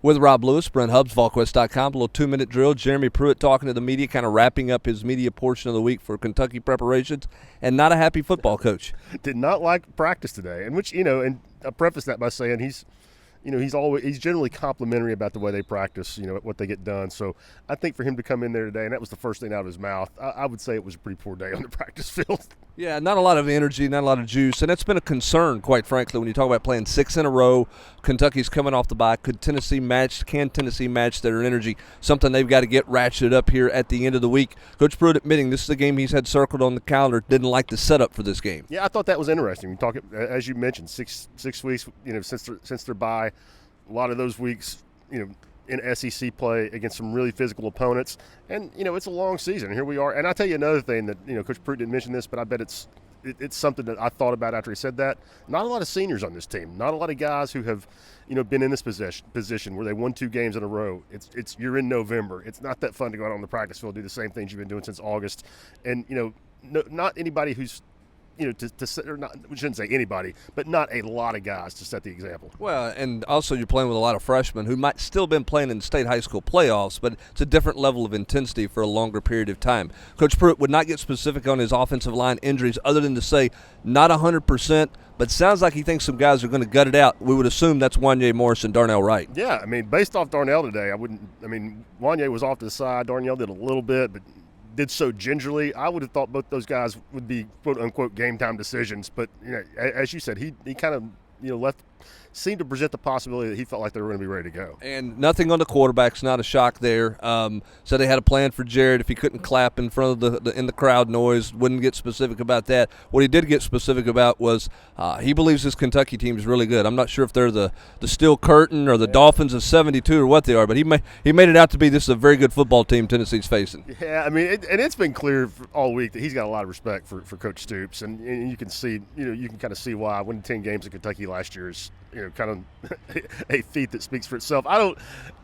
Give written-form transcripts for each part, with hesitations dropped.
With Rob Lewis, Brent Hubbs, VolQuest.com. A little 2-minute drill. Jeremy Pruitt talking to the media, kind of wrapping up his media portion of the week for Kentucky preparations, and not a happy football coach. Did not like practice today, and which, and I preface that by saying he's generally complimentary about the way they practice, what they get done. So I think for him to come in there today, and that was the first thing out of his mouth, I would say it was a pretty poor day on the practice field. Yeah, not a lot of energy, not a lot of juice, and it's been a concern, quite frankly, when you talk about playing 6 in a row. Kentucky's coming off the bye. Can Tennessee match their energy? Something they've got to get ratcheted up here at the end of the week. Coach Pruitt admitting this is a game he's had circled on the calendar, didn't like the setup for this game. Yeah, I thought that was interesting. We talk, as you mentioned, six weeks, since their bye, a lot of those weeks, in SEC play against some really physical opponents. And, it's a long season. Here we are. And I'll tell you another thing that, Coach Pruitt didn't mention this, but I bet it's something that I thought about after he said that. Not a lot of seniors on this team. Not a lot of guys who have, been in this position where they won 2 games in a row. You're in November. It's not that fun to go out on the practice field, do the same things you've been doing since August. And, not anybody who's, or not, we shouldn't say anybody, but not a lot of guys to set the example. Well, and also you're playing with a lot of freshmen who might still been playing in state high school playoffs, but it's a different level of intensity for a longer period of time. Coach Pruitt would not get specific on his offensive line injuries other than to say not 100%, but sounds like he thinks some guys are going to gut it out. We would assume that's Wanya Morris and Darnell Wright. Yeah, based off Darnell today, Wanya was off to the side. Darnell did a little bit, but did so gingerly. I would have thought both those guys would be quote-unquote game-time decisions. But, as you said, he kind of seemed to present the possibility that he felt like they were going to be ready to go. And nothing on the quarterbacks, not a shock there. So they had a plan for Jared if he couldn't clap in front of the crowd noise, wouldn't get specific about that. What he did get specific about was he believes this Kentucky team is really good. I'm not sure if they're the Steel Curtain or the Dolphins of 72 or what they are, but he made it out to be this is a very good football team Tennessee's facing. Yeah, and it's been clear all week that he's got a lot of respect for Coach Stoops, and you can see, you can kind of see why winning 10 games in Kentucky last year is kind of a feat that speaks for itself.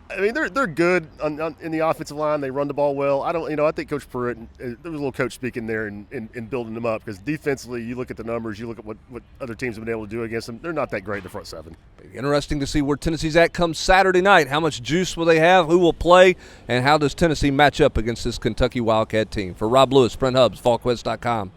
They're good in the offensive line. They run the ball well. I think Coach Pruitt, there was a little coach speaking there and building them up, because defensively, you look at the numbers, you look at what other teams have been able to do against them. They're not that great in the front seven. Interesting to see where Tennessee's at come Saturday night. How much juice will they have? Who will play? And how does Tennessee match up against this Kentucky Wildcat team? For Rob Lewis, Brent Hubbs, VolQuest.com.